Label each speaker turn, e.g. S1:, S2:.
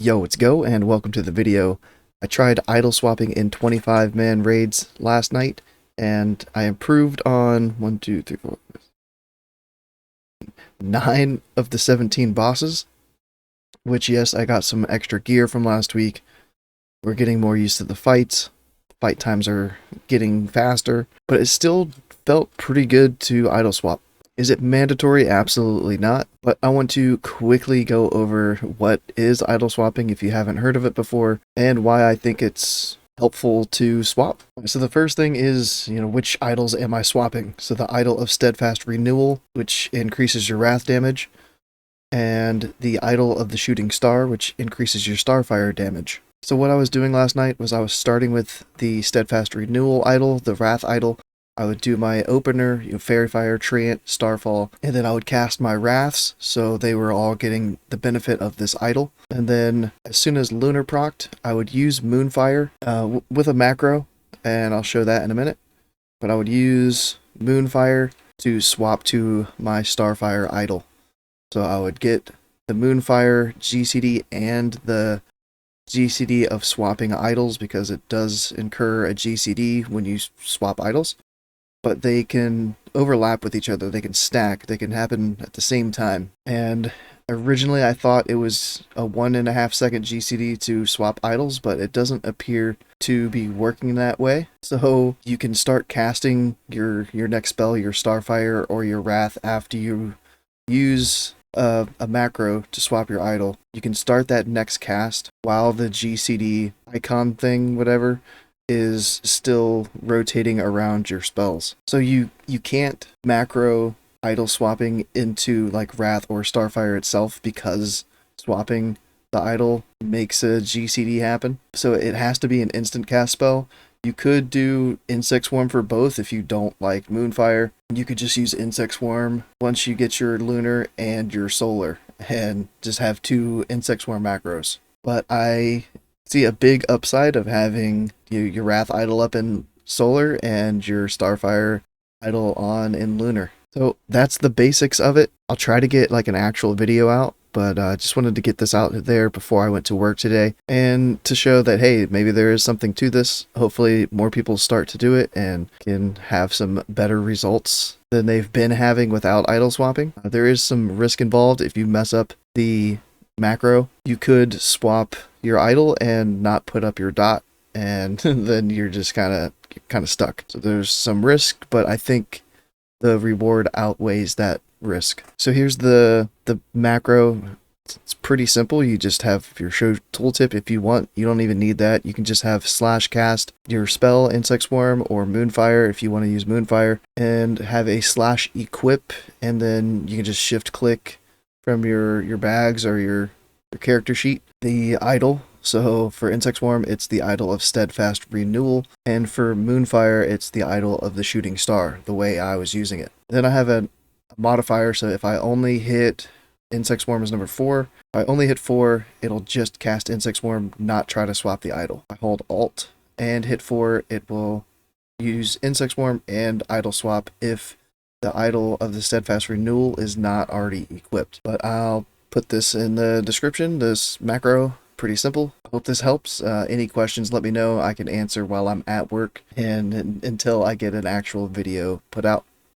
S1: Yo, let's go, and welcome to the video. I tried idle swapping in 25-man raids last night, and I improved on 9 of the 17 bosses, which, yes, I got some extra gear from last week. We're getting more used to the fights. Fight times are getting faster, but it still felt pretty good to idle swap. Is it mandatory? Absolutely not. But I want to quickly go over what is idle swapping if you haven't heard of it before, and why I think it's helpful to swap. So the first thing is, which idols am I swapping? So the idol of Steadfast Renewal, which increases your wrath damage, and the idol of the Shooting Star, which increases your Starfire damage. So what I was doing last night was I was starting with the Steadfast Renewal idol, the Wrath idol. I would do my opener, Fairy Fire, Treant, Starfall, and then I would cast my Wraths, so they were all getting the benefit of this idol. And then as soon as Lunar procced, I would use Moonfire with a macro, and I'll show that in a minute. But I would use Moonfire to swap to my Starfire idol. So I would get the Moonfire GCD and the GCD of swapping idols, because it does incur a GCD when you swap idols. But they can overlap with each other, they can stack, they can happen at the same time. And originally I thought it was a 1.5 second GCD to swap idols, but it doesn't appear to be working that way. So you can start casting your next spell, your Starfire or your Wrath, after you use a macro to swap your idol. You can start that next cast while the GCD icon thing, whatever, is still rotating around your spells. So you can't macro idol swapping into like Wrath or Starfire itself, because swapping the idol makes a GCD happen. So it has to be an instant cast spell. You could do Insect Swarm for both if you don't like Moonfire. You could just use Insect Swarm once you get your Lunar and your Solar, and just have 2 Insect Swarm macros. But I see a big upside of having your Wrath idol up in Solar and your Starfire idol on in Lunar. So that's the basics of it. I'll try to get like an actual video out, but I just wanted to get this out there before I went to work today, and to show that, hey, maybe there is something to this. Hopefully more people start to do it and can have some better results than they've been having without idol swapping. There is some risk involved. If you mess up the macro, you could swap your idol and not put up your dot, and then you're just kind of stuck. So there's some risk, but I think the reward outweighs that risk. So here's the macro. It's pretty simple. You just have your show tooltip if you want. You don't even need that. You can just have /cast your spell, Insect Swarm, or Moonfire if you want to use Moonfire, and have a /equip, and then you can just shift click from your bags or your character sheet the idol. So for Insect Swarm, it's the idol of Steadfast Renewal, and for Moonfire, it's the idol of the Shooting Star, the way I was using it. Then I have a modifier, so if I only hit Insect Swarm as number 4, if I only hit 4, it'll just cast Insect Swarm, not try to swap the idol. If I hold Alt and hit 4, it will use Insect Swarm and idol swap if the idol of the Steadfast Renewal is not already equipped. But I'll put this in the description, this macro. Pretty simple. Hope this helps. Any questions, let me know. I can answer while I'm at work and until I get an actual video put out.